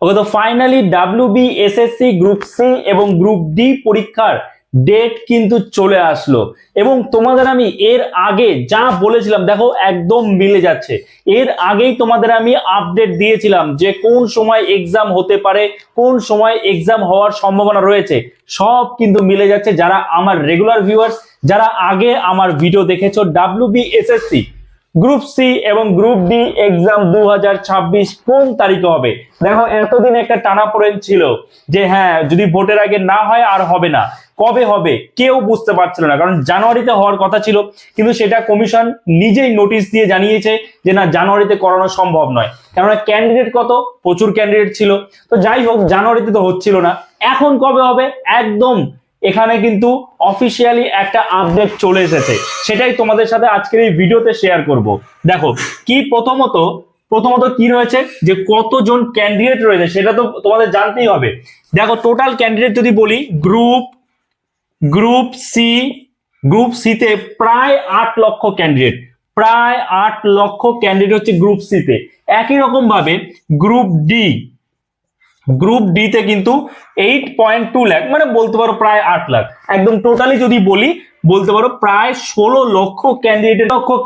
ওকে, তো finally WBSSC group C এবং group D পরীক্ষার ডেট কিন্তু চলে আসলো এবং তোমাদের আমি এর আগে যা বলেছিলাম দেখো একদম মিলে যাচ্ছে। এর আগেই তোমাদের আমি আপডেট দিয়েছিলাম যে কোন সময় এক্সাম হতে পারে, কোন সময় এক্সাম হওয়ার সম্ভাবনা রয়েছে, সব কিন্তু মিলে যাচ্ছে। যারা আমার রেগুলার ভিউয়ার্স, যারা আগে আমার ভিডিও দেখেছো, WBSSC গ্রুপ সি এবং গ্রুপ ডি এক্সাম 2026 কোন তারিখে হবে। দেখো এতদিন একটা টানাপোড়েন ছিল যে হ্যাঁ যদি ভোটের আগে না হয় আর হবে না, কবে হবে কেউ বুঝতে পারছিল না, কারণ জানুয়ারিতে হওয়ার কথা ছিল, কিন্তু সেটা কমিশন নিজেই নোটিশ দিয়ে জানিয়েছে যে না জানুয়ারিতে করানো সম্ভব নয়, কেননা ক্যান্ডিডেট কত প্রচুর ক্যান্ডিডেট ছিল। তো যাই হোক জানুয়ারিতে তো হচ্ছিল না, এখন কবে হবে একদম এখানে কিন্তু অফিসিয়ালি একটা আপডেট চলে এসেছে, সেটাই তোমাদের সাথে আজকের এই ভিডিওতে শেয়ার করব। দেখো কি প্রথমত কি রয়েছে যে কতজন ক্যান্ডিডেট রয়েছে সেটা তো তোমাদের জানতেই হবে। দেখো টোটাল ক্যান্ডিডেট যদি বলি, গ্রুপ সিতে প্রায় 8 লক্ষ ক্যান্ডিডেট, প্রায় 8 লক্ষ ক্যান্ডিডেট হচ্ছে গ্রুপ সিতে। একই রকম ভাবে গ্রুপ ডিতে কিন্তু 8.2 লাখ, মানে বলতে পারো প্রায় 8 লাখ। একদম টোটালি যদি বলি বলতে পারো প্রায় 16 লক্ষ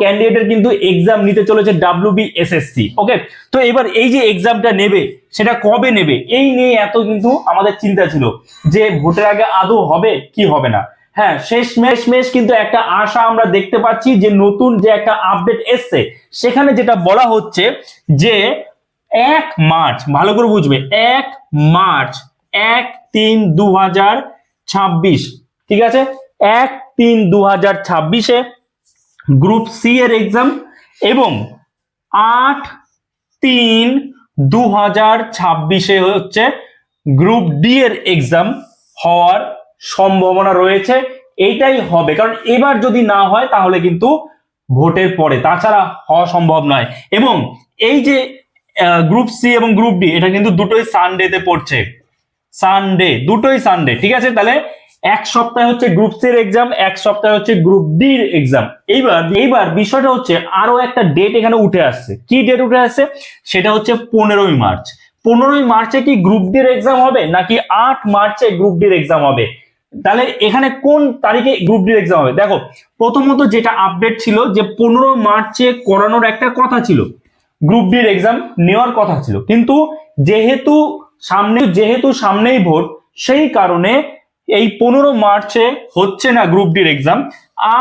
ক্যান্ডিডেটের কিন্তু এক্সাম নিতে চলেছে WBSSC। ওকে, তো এবার এই যে এক্সামটা নেবে সেটা কবে নেবে এই নিয়ে এত কিন্তু আমাদের চিন্তা ছিল যে ভোটের আগে আদৌ হবে কি হবে না। হ্যাঁ শেষমেশ কিন্তু একটা আশা আমরা দেখতে পাচ্ছি যে নতুন যে একটা আপডেট এসছে সেখানে যেটা বলা হচ্ছে যে 1 মার্চ, ভালো করে বুঝবে, 1 মার্চ 1/3/2026, ঠিক আছে, 1/3/2026 গ্রুপ সি এর এক্সাম এবং 8/3/2026 হচ্ছে গ্রুপ ডি এর এক্সাম হওয়ার সম্ভাবনা রয়েছে। এইটাই হবে, কারণ এবার যদি না হয় তাহলে কিন্তু ভোটের পরে, তাছাড়া হওয়া সম্ভব নয়। এবং এই যে গ্রুপ সি এবং গ্রুপ ডি এটা কিন্তু দুটোই সানডেতে পড়ছে, দুটোই সানডে, ঠিক আছে। তাহলে এক সপ্তাহে হচ্ছে গ্রুপ সি এর এক্সাম, এক সপ্তাহে হচ্ছে গ্রুপ ডি এর এক্সাম। এইবার বিষয়টা হচ্ছে আরো একটা ডেট এখানে উঠে আসছে। কি ডেট উঠে আসছে সেটা হচ্ছে 15ই মার্চ। 15ই মার্চে কি গ্রুপ ডি এর এক্সাম হবে নাকি 8 মার্চে গ্রুপ ডি এর এক্সাম হবে? তাহলে এখানে কোন তারিখে গ্রুপ ডি এক্সাম হবে? দেখো প্রথমত যেটা আপডেট ছিল যে 15 মার্চে করানোর একটা কথা ছিল, গ্রুপ ডি এর এক্সাম নেওয়ার কথা ছিল, কিন্তু যেহেতু সামনেই ভোট, সেই কারণে এই 15 মার্চে হচ্ছে না গ্রুপ ডি এর এক্সাম,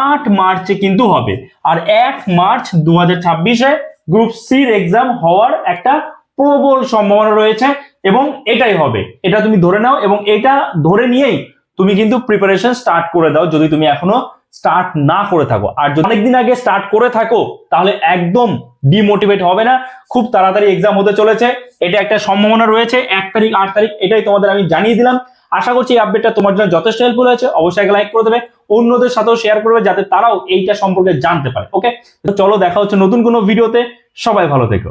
8 মার্চে কিন্তু হবে। আর 1 মার্চ 2026 গ্রুপ সি এর এক্সাম হওয়ার একটা প্রবল সম্ভাবনা রয়েছে এবং এটাই হবে, এটা তুমি ধরে নাও। এবং এটা ধরে নিয়েই তুমি কিন্তু প্রিপারেশন স্টার্ট করে দাও যদি তুমি এখনো স্টার্ট না করে থাকো। আর যদি অনেকদিন আগে স্টার্ট করে থাকো তাহলে একদম ডিমোটিভেট হবে না, খুব তাড়াতাড়ি এক্সাম হতে চলেছে, এটা একটা সম্ভাবনা রয়েছে। 1 তারিখ 8 তারিখ এটাই তোমাদের আমি জানিয়ে দিলাম। আশা করছি এই আপডেটটা তোমার জন্য যথেষ্ট হেল্পফুল হয়েছে। অবশ্যই একটা লাইক করে দেবে, অন্যদের সাথেও শেয়ার করবে যাতে তারাও এইটা সম্পর্কে জানতে পারে। ওকে, তো চলো দেখা হচ্ছে নতুন কোনো ভিডিওতে, সবাই ভালো থেকো।